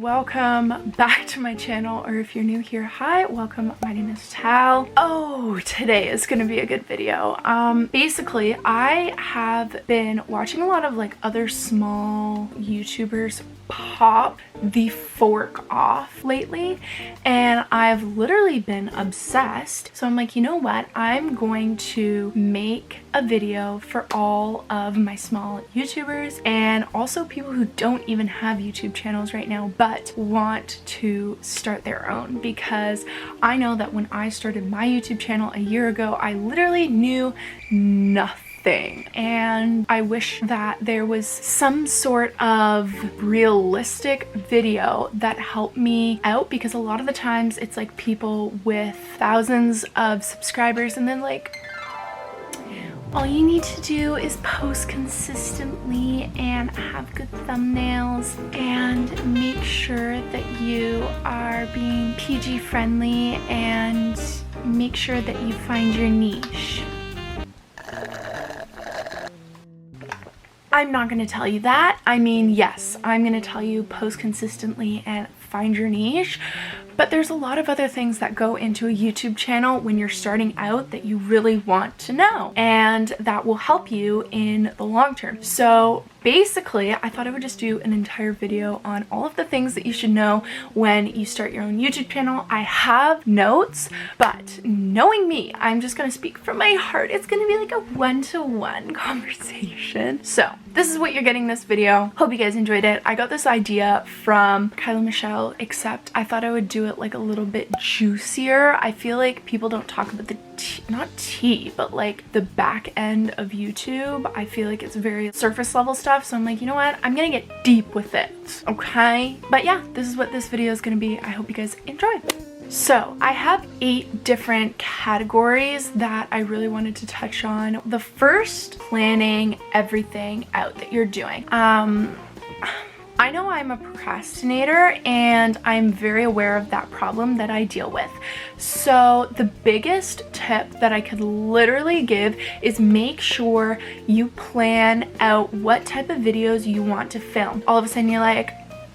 welcome back to my channel, or if you're new here, hi, welcome. My name is Tal. Oh, today is gonna be a good video. Basically, I have been watching a lot of like other small YouTubers pop the fork off lately, and I've literally been obsessed. So I'm like, you know what, I'm going to make a video for all of my small YouTubers and also people who don't even have YouTube channels right now but want to start their own, because I know that when I started my YouTube channel a year ago, I literally knew nothing. And I wish that there was some sort of realistic video that helped me out, because a lot of the times it's like people with thousands of subscribers and then like all you need to do is post consistently and have good thumbnails and make sure that you are being PG friendly and make sure that you find your niche. I'm not going to tell you that. I mean, yes, I'm going to tell you post consistently and find your niche, but there's a lot of other things that go into a YouTube channel when you're starting out that you really want to know, and that will help you in the long term. So basically, I thought I would just do an entire video on all of the things that you should know when you start your own YouTube channel. I have notes, but knowing me, I'm just gonna speak from my heart. It's gonna be like a one-to-one conversation. So this is what you're getting this video. Hope you guys enjoyed it. I got this idea from Kyla Michelle, except I thought I would do it like a little bit juicier. I feel like people don't talk about the not tea, but like the back end of YouTube. I feel like it's very surface level stuff. So I'm like, you know what? I'm gonna get deep with it, okay? But yeah, this is what this video is gonna be. I hope you guys enjoy. So I have 8 different categories that I really wanted to touch on. The first, planning everything out that you're doing. I know I'm a procrastinator and I'm very aware of that problem that I deal with. So the biggest tip that I could literally give is make sure you plan out what type of videos you want to film. All of a sudden you're like,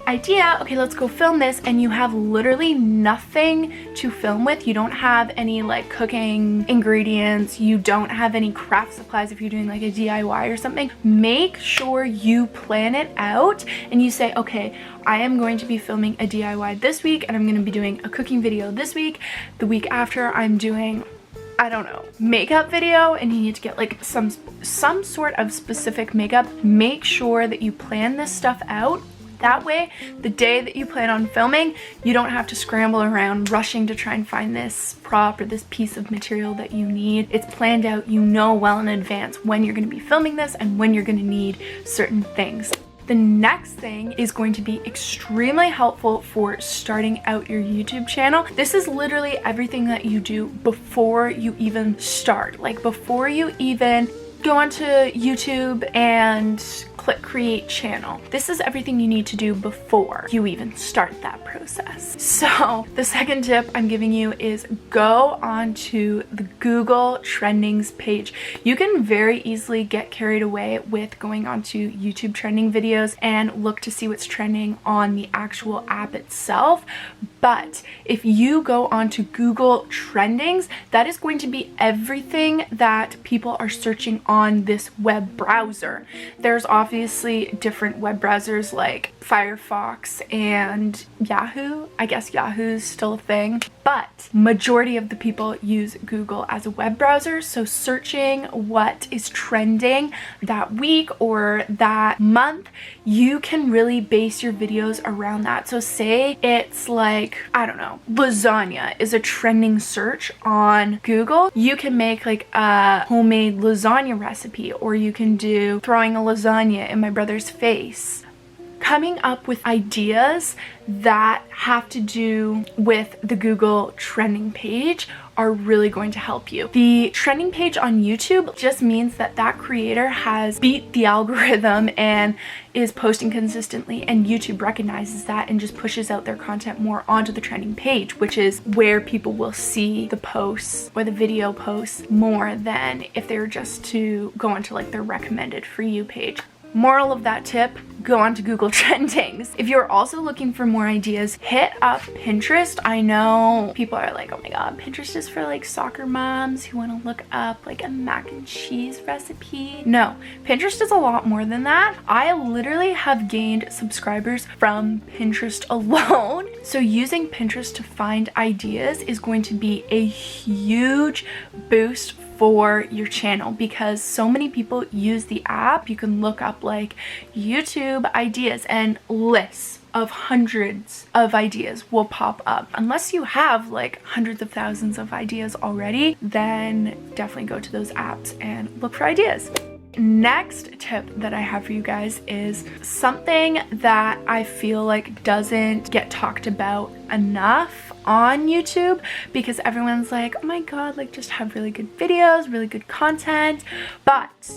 idea, okay, let's go film this, and you have literally nothing to film with. You don't have any like cooking ingredients, you don't have any craft supplies if you're doing like a DIY or something. Make sure you plan it out and you say, okay, I am going to be filming a DIY this week and I'm going to be doing a cooking video this week. The week after I'm doing, I don't know, makeup video, and you need to get like some sort of specific makeup. Make sure that you plan this stuff out. That way, the day that you plan on filming, you don't have to scramble around rushing to try and find this prop or this piece of material that you need. It's planned out, you know well in advance when you're going to be filming this and when you're going to need certain things. The next thing is going to be extremely helpful for starting out your YouTube channel. This is literally everything that you do before you even start. Like before you even go onto YouTube and click create channel. This is everything you need to do before you even start that process. So the second tip I'm giving you is go onto the Google trendings page. You can very easily get carried away with going onto YouTube trending videos and look to see what's trending on the actual app itself. But if you go onto Google trendings, that is going to be everything that people are searching on this web browser. There's obviously different web browsers like Firefox and Yahoo. I guess Yahoo's still a thing, but majority of the people use Google as a web browser. So searching what is trending that week or that month, you can really base your videos around that. So say it's like, I don't know, lasagna is a trending search on Google. You can make like a homemade lasagna recipe, or you can do throwing a lasagna in my brother's face. Coming up with ideas that have to do with the Google trending page are really going to help you. The trending page on YouTube just means that that creator has beat the algorithm and is posting consistently, and YouTube recognizes that and just pushes out their content more onto the trending page, which is where people will see the posts or the video posts more than if they were just to go onto like their recommended for you page. Moral of that tip, go on to Google Trendings. If you're also looking for more ideas, hit up Pinterest. I know people are like, oh my god, Pinterest is for like soccer moms who want to look up like a mac and cheese recipe. No, Pinterest is a lot more than that. I literally have gained subscribers from Pinterest alone. So using Pinterest to find ideas is going to be a huge boost for your channel, because so many people use the app. You can look up like YouTube ideas and lists of hundreds of ideas will pop up. Unless you have like hundreds of thousands of ideas already, then definitely go to those apps and look for ideas. Next tip that I have for you guys is something that I feel like doesn't get talked about enough on YouTube, because everyone's like, oh my god, like just have really good videos, really good content. But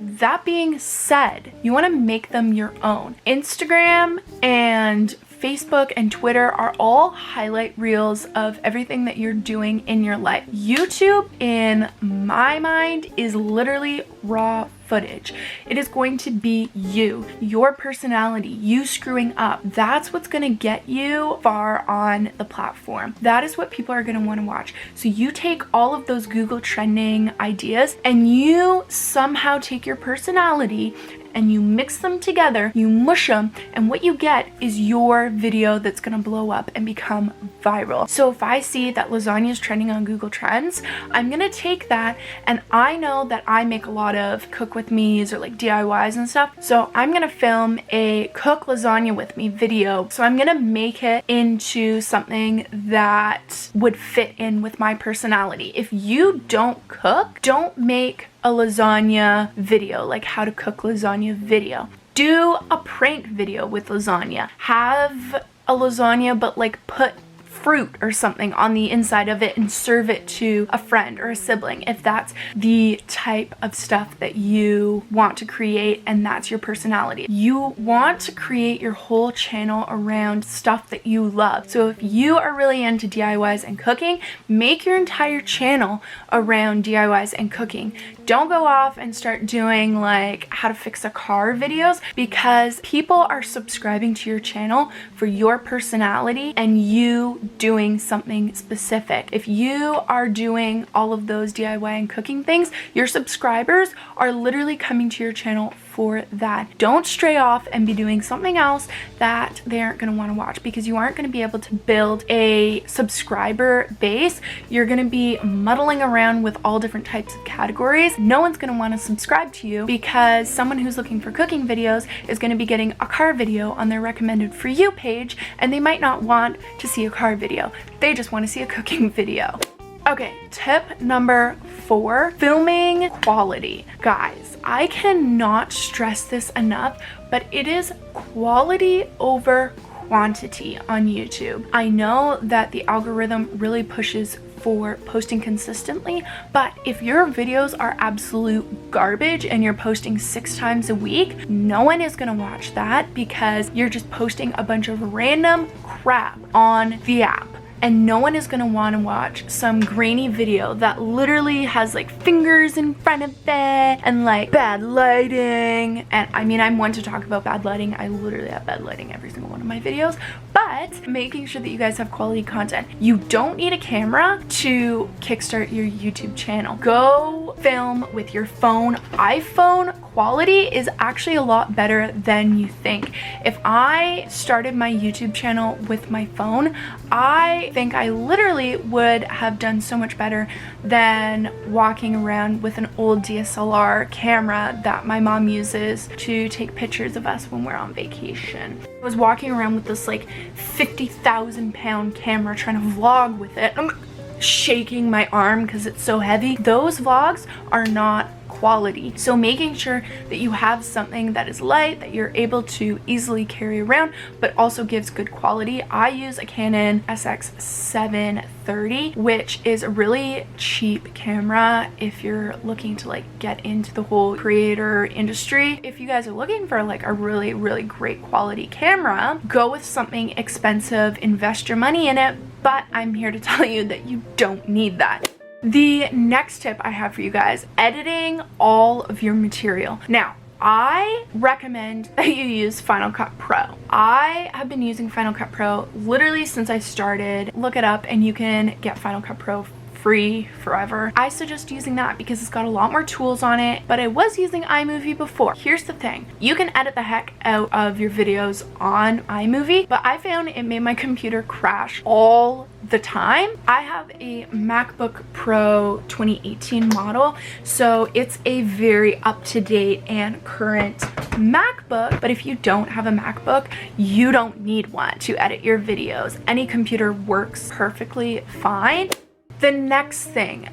that being said, you want to make them your own. Instagram and Facebook and Twitter are all highlight reels of everything that you're doing in your life. YouTube, in my mind, is literally raw footage. It is going to be you, your personality, you screwing up. That's what's going to get you far on the platform. That is what people are going to want to watch. So you take all of those Google trending ideas and you somehow take your personality and you mix them together, you mush them, and what you get is your video that's gonna blow up and become viral. So if I see that lasagna is trending on Google Trends, I'm gonna take that, and I know that I make a lot of cook with me's or like DIYs and stuff, so I'm gonna film a cook lasagna with me video. So I'm gonna make it into something that would fit in with my personality. If you don't cook, don't make a lasagna video, like how to cook lasagna video. Do a prank video with lasagna. Have a lasagna, but like put fruit or something on the inside of it and serve it to a friend or a sibling, if that's the type of stuff that you want to create and that's your personality. You want to create your whole channel around stuff that you love. So if you are really into DIYs and cooking, make your entire channel around DIYs and cooking. Don't go off and start doing like how to fix a car videos, because people are subscribing to your channel for your personality and you doing something specific. If you are doing all of those DIY and cooking things, your subscribers are literally coming to your channel for that. Don't stray off and be doing something else that they aren't going to want to watch, because you aren't going to be able to build a subscriber base. You're going to be muddling around with all different types of categories. No one's going to want to subscribe to you, because someone who's looking for cooking videos is going to be getting a car video on their recommended for you page, and they might not want to see a car video. They just want to see a cooking video. Okay, tip number 4, filming quality. Guys, I cannot stress this enough, but it is quality over quantity on YouTube. I know that the algorithm really pushes for posting consistently, but if your videos are absolute garbage and you're posting 6 times a week, no one is gonna watch that, because you're just posting a bunch of random crap on the app. And no one is going to want to watch some grainy video that literally has like fingers in front of it and like bad lighting. And I mean, I'm one to talk about bad lighting. I literally have bad lighting every single one of my videos. But making sure that you guys have quality content. You don't need a camera to kickstart your YouTube channel. Go film with your phone. iPhone quality is actually a lot better than you think. If I started my YouTube channel with my phone, I think I literally would have done so much better than walking around with an old DSLR camera that my mom uses to take pictures of us when we're on vacation. I was walking around with this like 50,000 pound camera trying to vlog with it. I'm shaking my arm because it's so heavy. Those vlogs are not quality. So making sure that you have something that is light, that you're able to easily carry around, but also gives good quality. I use a Canon SX730, which is a really cheap camera if you're looking to like get into the whole creator industry. If you guys are looking for like a really, really great quality camera, go with something expensive, invest your money in it, but I'm here to tell you that you don't need that. The next tip I have for you guys, editing all of your material. Now, I recommend that you use Final Cut Pro. I have been using Final Cut Pro literally since I started. Look it up and you can get Final Cut Pro free forever. I suggest using that because it's got a lot more tools on it, but I was using iMovie before. Here's the thing, you can edit the heck out of your videos on iMovie, but I found it made my computer crash all the time. I have a MacBook Pro 2018 model, so it's a very up-to-date and current MacBook, but if you don't have a MacBook, you don't need one to edit your videos. Any computer works perfectly fine. The next thing,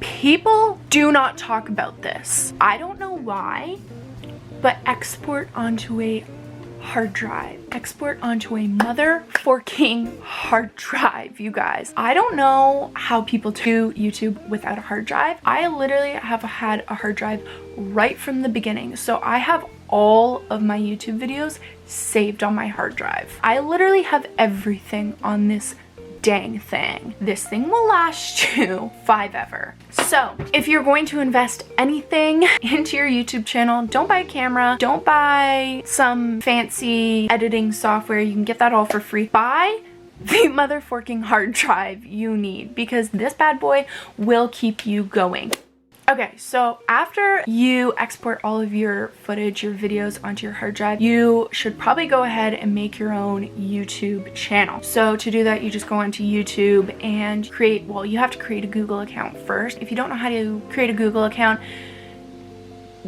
people do not talk about this. I don't know why, but export onto a hard drive. Export onto a mother-forking hard drive, you guys. I don't know how people do YouTube without a hard drive. I literally have had a hard drive right from the beginning, so I have all of my YouTube videos saved on my hard drive. I literally have everything on this dang thing. This thing will last you forever. So if you're going to invest anything into your YouTube channel, don't buy a camera, don't buy some fancy editing software. You can get that all for free. Buy the motherfucking hard drive you need, because this bad boy will keep you going. Okay, so after you export all of your footage, your videos onto your hard drive, you should probably go ahead and make your own YouTube channel. So to do that, you just go onto YouTube and create, well, you have to create a Google account first. If you don't know how to create a Google account,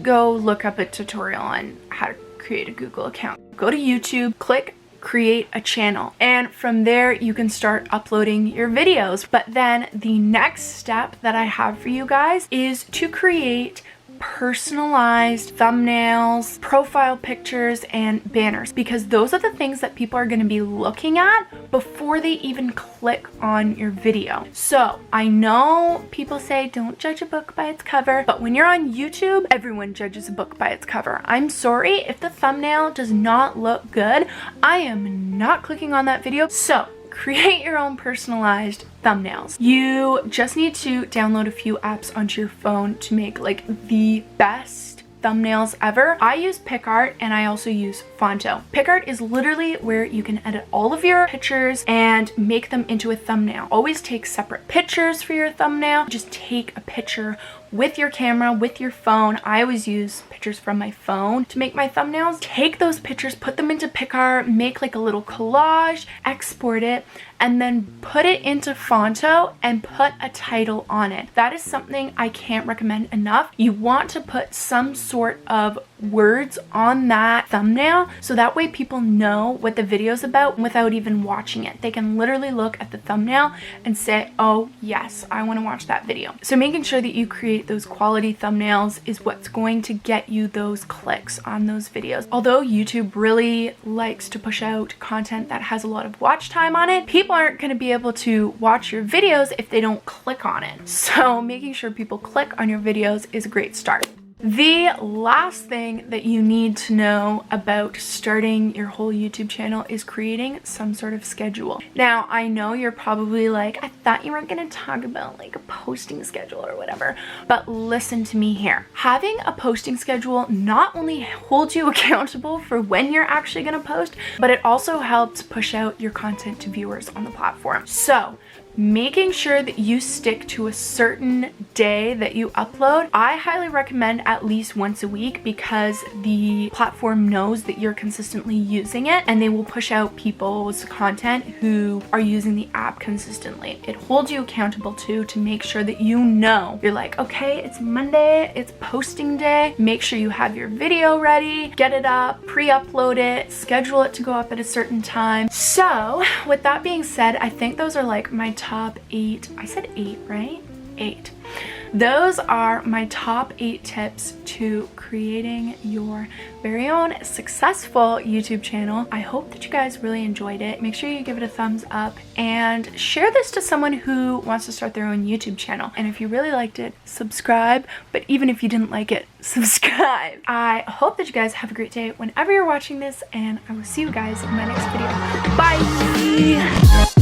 go look up a tutorial on how to create a Google account. Go to YouTube, click create a channel, and from there you can start uploading your videos. But then the next step that I have for you guys is to create personalized thumbnails, profile pictures, and banners, because those are the things that people are going to be looking at before they even click on your video. So I know people say don't judge a book by its cover, but when you're on YouTube, everyone judges a book by its cover. I'm sorry, if the thumbnail does not look good, I am not clicking on that video. So create your own personalized thumbnails. You just need to download a few apps onto your phone to make like the best thumbnails ever. I use PicArt and I also use Fonto. PicArt is literally where you can edit all of your pictures and make them into a thumbnail. Always take separate pictures for your thumbnail. Just take a picture with your camera, with your phone. I always use pictures from my phone to make my thumbnails. Take those pictures, put them into PicArt, make like a little collage, export it, and then put it into Fonto and put a title on it. That is something I can't recommend enough. You want to put some sort of words on that thumbnail so that way people know what the video's about without even watching it. They can literally look at the thumbnail and say, oh yes, I want to watch that video. So making sure that you create those quality thumbnails is what's going to get you those clicks on those videos. Although YouTube really likes to push out content that has a lot of watch time on it, people aren't going to be able to watch your videos if they don't click on it. So making sure people click on your videos is a great start. The last thing that you need to know about starting your whole YouTube channel is creating some sort of schedule. Now, I know you're probably like, I thought you weren't going to talk about like a posting schedule or whatever, but listen to me here. Having a posting schedule not only holds you accountable for when you're actually going to post, but it also helps push out your content to viewers on the platform. So making sure that you stick to a certain day that you upload, I highly recommend at least once a week, because the platform knows that you're consistently using it and they will push out people's content who are using the app consistently. It holds you accountable too, to make sure that you know, you're like, okay, it's Monday, it's posting day. Make sure you have your video ready, get it up, pre-upload it, schedule it to go up at a certain time. So with that being said, I think those are like my top 8. I said 8, right? 8. Those are my top 8 tips to creating your very own successful YouTube channel. I hope that you guys really enjoyed it. Make sure you give it a thumbs up and share this to someone who wants to start their own YouTube channel. And if you really liked it, subscribe. But even if you didn't like it, subscribe. I hope that you guys have a great day whenever you're watching this, and I will see you guys in my next video. Bye!